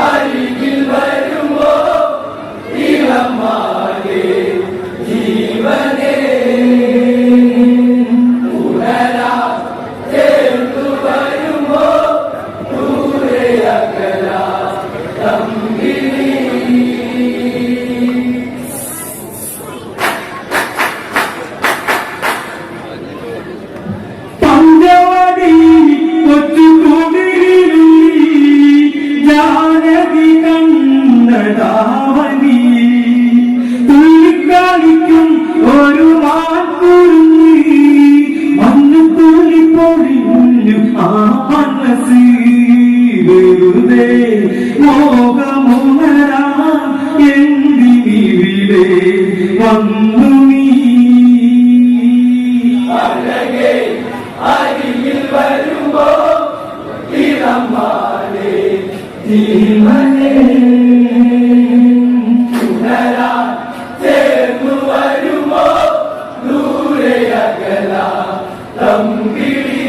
അരികിൽ വരുമോ ഇളമാലേ ജീവനേ ഉണരാ ചേർത്തു വരുമോ ദൂരെ അകലാ തമ്പിലി. അരികിൽ വരുമ്പോ ഇളമാലേ ജീവനേ ഉണരാ ചേർന്നു വരുമോ ദൂരെ അകലാ തമ്പിലി.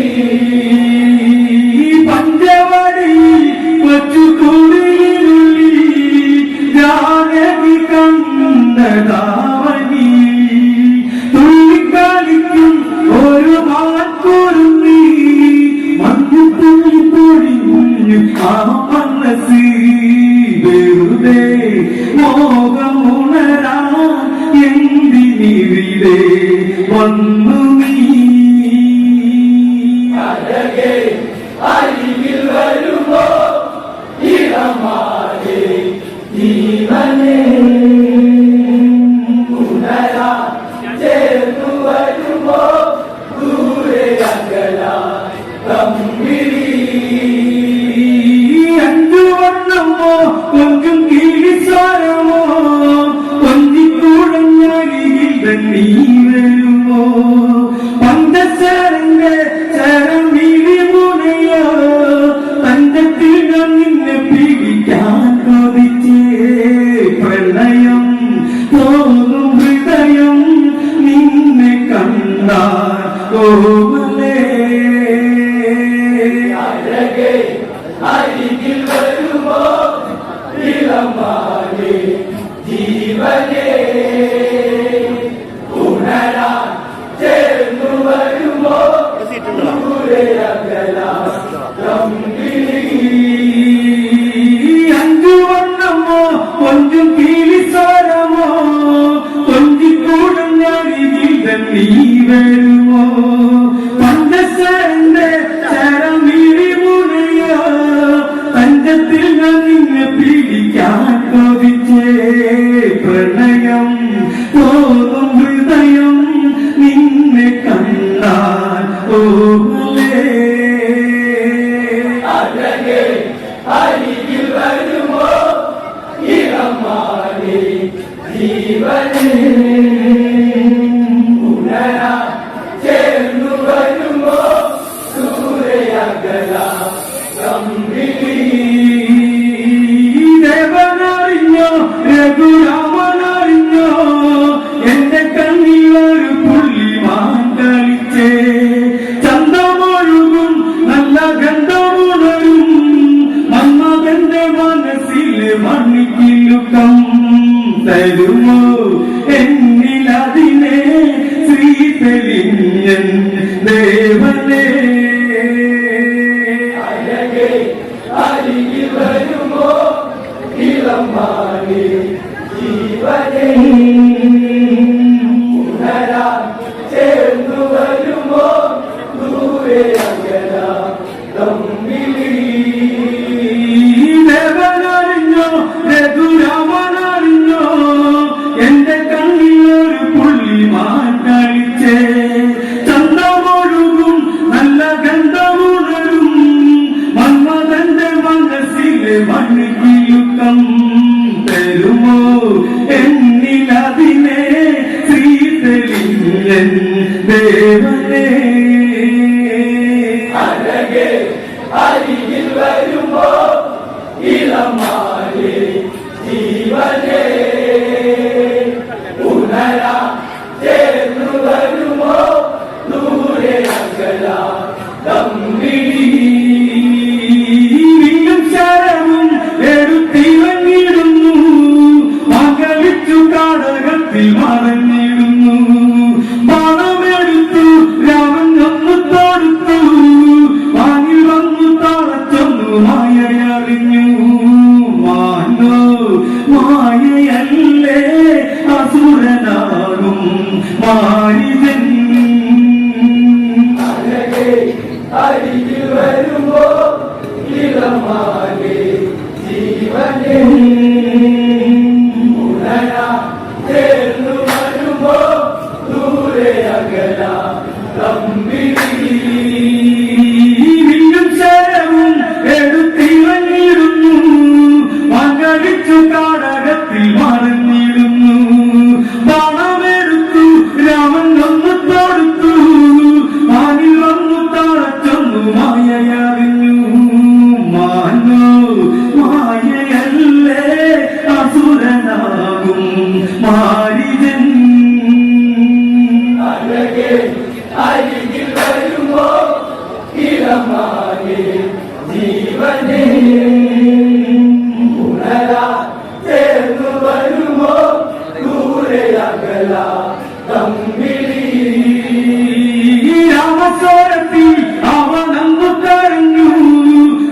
പഞ്ചവടി കൊച്ചു കുടിലുള്ളി ജാനകി കണ്ടതാവനി തുള്ളിക്കളിക്കും ഒരു മാക്കുറുന്നി മഞ്ഞുതുള്ളി പൊടിഞ്ഞു ആ മനസ്സി വെറുതെ മോഹമുണരാ എന്തിനിവിടെ വന്നു നീ. അഴകേ അരികിൽ വരുമോ ഇളമാലേ ജീവനേ ഉണരാ ചേർന്നു വരുമോ ദൂരെ അകലാ തമ്പിലി. അഞ്ചു വണ്ണമോ കൊഞ്ചും കീഴിസ്വരമോ കൊഞ്ചിക്കൂടഞ്ഞരികിൽ നീ വരുമോ പന്തച്ചരന്റെ ചരം വിളിമുനയോ തഞ്ചത്തിൽ ഞാൻ നിന്നെ പിടിക്കാൻ കൊതിച്ചേ പ്രണയം തോന്നും ഹൃദയം നിന്നെ കണ്ടാൽ കോമലേ. അഴകേ അരികിൽ വരുമോ ഇളമാലേ ജീവനേ ഉണരാ ചേർന്നു വരുമോ ദൂരെ അകലാ തമ്പിലി. അഞ്ചു വണ്ണമോ കൊഞ്ചും കീഴിസ്വരമോ കൊഞ്ചിക്കൂടഞ്ഞരികിൽ നീ വരുമോ പഞ്ചസാരന്റെ ചരം വിളിമുനയോ തഞ്ചത്തിൽ ഞാൻ നിന്നെ പിടിക്കാൻ കൊതിച്ചേ പ്രണയം തോന്നും ഹൃദയം നിന്നെ കണ്ടാൽ ഓമലേ. അഴകേ അരികിൽ വരുമോ ഇളമാലേ ജീവനേ ഉണരാ ചേർന്നു വരുമോ ദൂരെ അകലാ തമ്പിലി. ദേവനറിഞ്ഞോ രഘുരാമനറിഞ്ഞോ എന്റെ കണ്ണിൽ ഒരു പുള്ളിമാൻ കളിച്ചേ ചന്തമൊഴുകും നല്ല ഗന്ധമുണരും മന്മഥന്റെ മനസ്സിലെ മണ്ണിക്കിലുക്കം തരുമോ എന്നിലതിനെ ശ്രീതെളിഞ്ഞൻ ദേവനേ. അഴകേ അരികിൽ വരുമോ ഇളമാലേ ജീവനേ ഉണരാ ചേർന്നു വരുമോ ദൂരെ അകലാ തമ്പിലി. ദേവനറിഞ്ഞോ രഘുരാമനറിഞ്ഞോ എന്റെ കണ്ണിൽ ഒരു പുള്ളിമാൻ കളിച്ചേ ചന്തമൊഴുകും നല്ല ഗന്ധമുണരും മന്മഥന്റെ മനസ്സിലെ മണ്ണിക്കിലുക്കം തരുമോ എന്നിലതിനെ ശ്രീതെളിഞ്ഞൻ ദേവനേ. അഴകേ അരികിൽ വരുമോ ഇളമാലേ ജീവനേ ഉണരാ ചേർന്നു വരുമോ ദൂരെ അകലാ തമ്പിലി. ശരവും മായയറിഞ്ഞു മാനോ മായയല്ലേ അസുരനാകും മാരിജൻ അരികിൽ വരുമ്പോ ഇളമാകെ ജീവനെ ഉണരാ ചേർന്നു വരുമ്പോ ദൂരെ അകല തമ്പിടി വീണ്ടും ശരവും എടുത്തിറങ്ങിടുന്നു മകളിച്ചു കാടകത്തിൽ മറിഞ്ഞിടുന്നു പണമെടുത്തു രാമൻ ഒന്ന് തൊടുത്തു മാനിൽ വന്നു തളച്ചൊന്നു മായയറിഞ്ഞു മാനോ മായയല്ലേ അസുരനാകും മാരിജൻ അരികിൽ വരുമ്പോ ഇളമാകെ ജീവനെ ഉണരാ ചേർന്നു വരുമ്പോ ദൂരെ അകല തമ്പിടി രാമസ്വരത്തിൽ അവനന്നു കരഞ്ഞു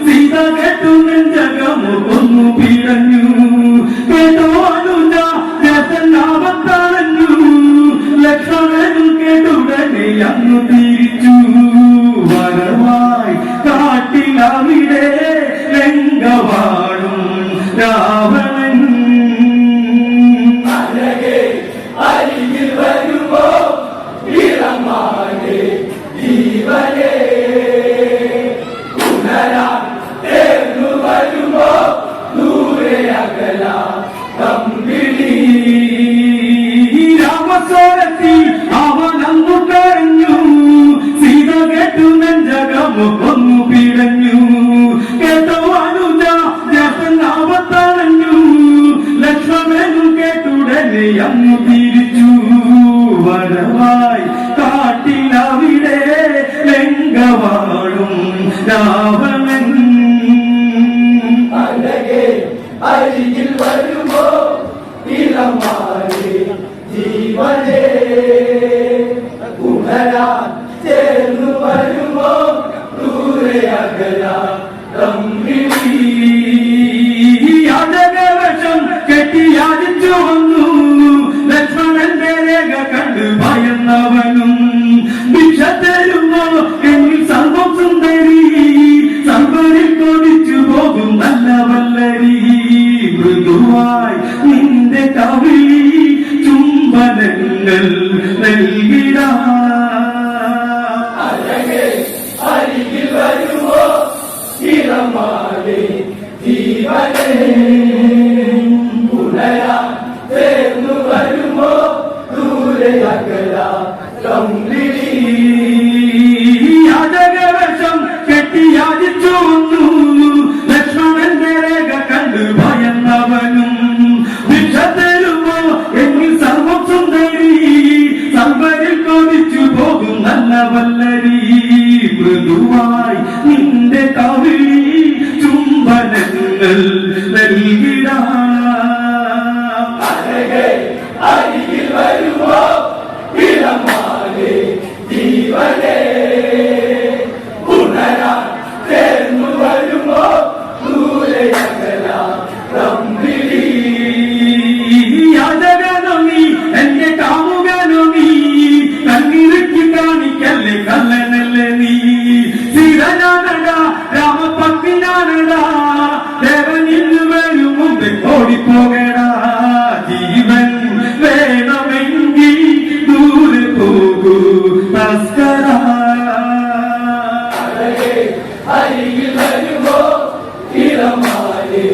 സീത കേട്ടു നെഞ്ചകമു കൊന്നു പിടഞ്ഞു കേട്ടോ അനുജ രസനാവത്തളഞ്ഞു ലക്ഷ്മണനും കേട്ടുടനെ അങ്ങു തിരിച്ചു വരവായി കാട്ടിലവിടെ രംഗവാടും രാവണൻ അരികിൽ വരുമ്പോ ഇളമാകെ ജീവനെ ഉണരാ ചേർന്നു വരുമ്പോ ദൂരെ അകല തമ്പിടി രാമസ്വരത്തിൽ അവനന്നു കരഞ്ഞു സീത കേട്ടു നെഞ്ചകമു കൊന്നു പിടഞ്ഞു കേട്ടോ അനുജ രസനാവത്തളഞ്ഞു ലക്ഷ്മണനും കേട്ടുടനെ അങ്ങു തിരിച്ചു വരവായി കാട്ടിലവിടെ രംഗവാടും രാവണൻ അരികിൽ വരുമ്പോ ഇളമാകെ ജീവനെ ഉണരാ ചേർന്നു വരുമ്പോ ദൂരെ അകല തമ്പിടി യാചകവശം കെട്ടി യാചിച്ചു വന്നു ലക്ഷ്മണന്റെ രേഖ കണ്ട് ഭയന്നവനും ഭിക്ഷ തരുമോ എന്നിൽ സർവം സുന്ദരി സർവരിൽ കൊതിച്ചു പോകും നല്ല വല്ലരി മൃദുവായി നിന്റെ കവിളി ചുംബനങ്ങൾ നൽകിടാ അരികിൽ വരുമ്പോ ഇളമാകെ ജീവനെ ഉണരാ ചേർന്നു വരുമ്പോ ദൂരെ അകല തമ്പിടി യാചകവശം കെട്ടി യാചിച്ചു വന്നു ലക്ഷ്മണന്റെ രേഖ കണ്ട് ഭയന്നവനും ഭിക്ഷ തരുമോ എന്നിൽ സർവം സുന്ദരി സർവരിൽ കൊതിച്ചു പോകും നല്ല വല്ലരി മൃദുവായി നിന്റെ കവിളി ചുംബനങ്ങൾ നൽകിടാ അരികിൽ വരുമ്പോ ഇളമാകെ ജീവനെ ഉണരാ ചേർന്നു വരുമ്പോ ദൂരെ അകല തമ്പിടി യാചകനോ നീ എന്റെ കാമുകനോ നീ കണ്ണിറുക്കി കാണിക്കല്ലേ കള്ളനല്ലേ നീ സീതനാനടാ രാമപത്നിനാനടാ ദേവനിന്ന് വരും മുമ്പ് ഓടിപ്പോകടാ ജീവൻ വേണമെങ്കിൽ ദൂരെ പോകൂ തസ്കര അരികിൽ വരുമ്പോ ഇളമാകെ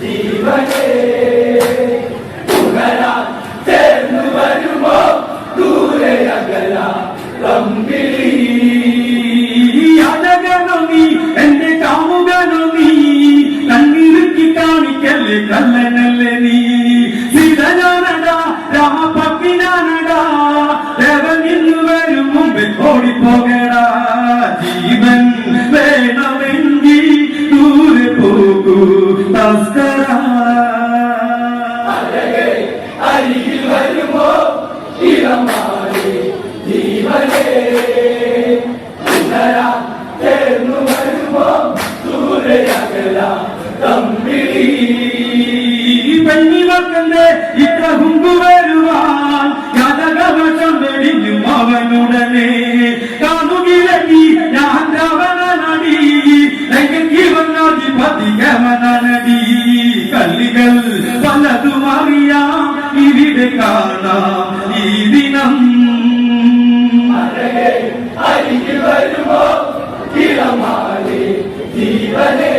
ജീവനെ ഉണരാ ചേർന്നു വരുമ്പോ ദൂരെ അകല തമ്പിടി യാചകനോ നീ എന്റെ കാമുകനോ നീ കണ്ണിറുക്കി കാണിക്കല്ലേ കള്ളനല്ലേ നീ സീതനാനടാ രാമപത്നിനാനടാ ദേവനിന്ന് വരും മുമ്പ് ഓടിപ്പോകടാ ജീവൻ വേണമെങ്കിൽ ദൂരെ പോകൂ തസ്കര അരികിൽ വരുമ്പോ ഇളമാകെ ജീവനെ ഉണരാ ചേർന്നു വരുമ്പോ ദൂരെ അകല തമ്പിളി പെണ്ണിവക്കന്റെ ഇത്ര ഹുങ്കു വരുവാൻ യാതകവശം വെടിഞ്ഞും അവനുടനെ കാണുകിലി ഞാൻ രാവണനടി എങ്കിൽ വന്നാധിപതി ഗമനടി കല്ലികൾ പലതും അറിയാം ഇവിടെ കാണാം ഈ ദിനം അരികിൽ വരുമോ ഇളമാലേ ജീവനേ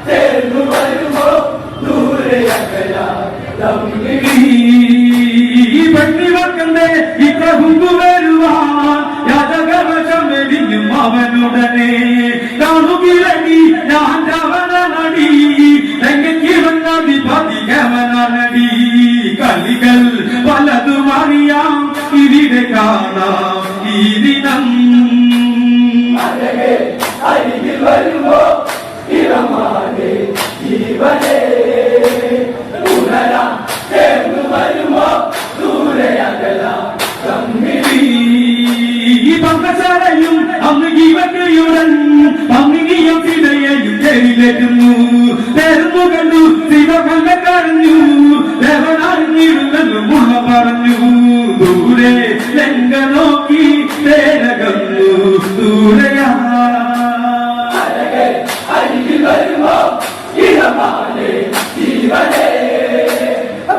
ചേർന്നു വരുമോ ദൂരെ പെണ്ണിവക്കന്റെ ഇത്ര ഹുങ്കു വരുവാൻ യാതകവശം വെടിഞ്ഞും അവനുടനെ കാണുകിലടി ഞാൻ രാവണനടി എങ്കിൽ വന്നാധിപതി ഗമനടി കളികൾ പലതും അറിയാം ഇവിടെ കാണാം ഈ ദിനം അരികിൽ വരുമോ ഇളമാലേ ജീവനേ ഉണരാം ചേർന്നു വരുമോ ദൂരെ തമ്മിളി പങ്കശാലയും അന്ന് ജീവകയുടൻ പന്നിനിയും സീതയെയും ജയിലിലേറ്റുന്നു തെരുന്നു കണ്ടു സീത കണ്ട കരഞ്ഞു ദേവനറിഞ്ഞിരുന്നെന്നും മുള്ള പറഞ്ഞു ദൂരെ ലങ്ക നോക്കി തേരകന്നു ദൂരയാ അരികിൽ വരുമോ ഇളമാലേ ജീവനേ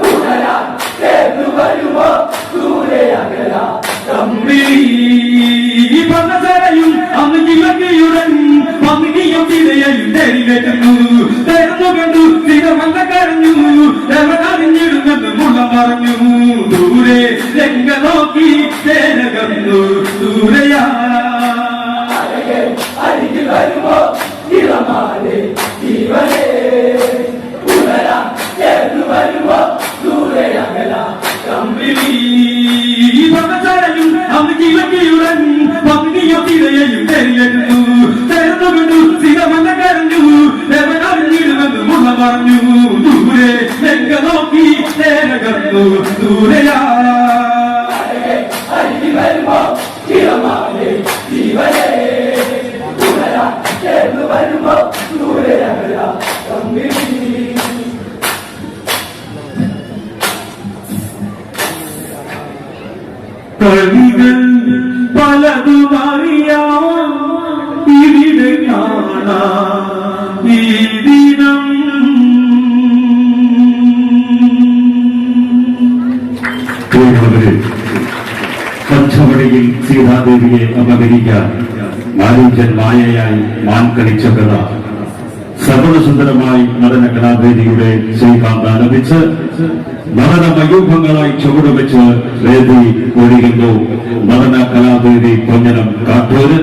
ഉണരാം ചേർന്നു വരുമോ ദൂരെ തമ്മിളി പങ്കശാലയും അന്ന് ജീവകയുടൻ പന്നിനിയും സീതയെയും ജയിലിലേറ്റുന്നു തെരുന്നു കണ്ടു സീത കണ്ട കരഞ്ഞു ദേവനറിഞ്ഞിരുന്നെന്നും മുള്ള പറഞ്ഞു ദൂരെ ലങ്ക നോക്കി തേരകന്നു ദൂരയാ അരികിൽ വരുമോ ഇളമാലേ ജീവനേ ഉണരാം ചേർന്നു വരുമോ ദൂരെ തമ്മിളി പങ്കശാലയും അന്ന് ജീവകയുടൻ പന്നിനിയും സീതയെയും ജയിലിലേറ്റുന്നു തെരുന്നു കണ്ടു സീത കണ്ട കരഞ്ഞു ദേവനറിഞ്ഞിരുന്നെന്നും മുള്ള പറഞ്ഞു ദൂരെ ലങ്ക നോക്കി തേരകന്നു ദൂരയാ അരികിൽ വരുമോ ഇളമാലേ ജീവനേ ഉണരാം ചേർന്നു വരുമോ ദൂരെ തമ്മിളി കളികൾ പലതും അറിയാം ഇവിടെ കാണാം ഈ ദിനം പച്ചവടിയിൽ സീതാദേവിയെ അപഹരിക്കാൻ മാരീചൻ മായയായി മാൻ കളിച്ച കഥ സർവസുന്ദരമായി നടന കലാവേദിയുടെ ശ്രീകാന്ത് ആലപിച്ച് നടന മയൂഖങ്ങളായി ചുവടുവെച്ച് വേദി ഒഴിയുന്നു നടന കലാവേദി കൊഞ്ഞനം കാട്ടൂര്.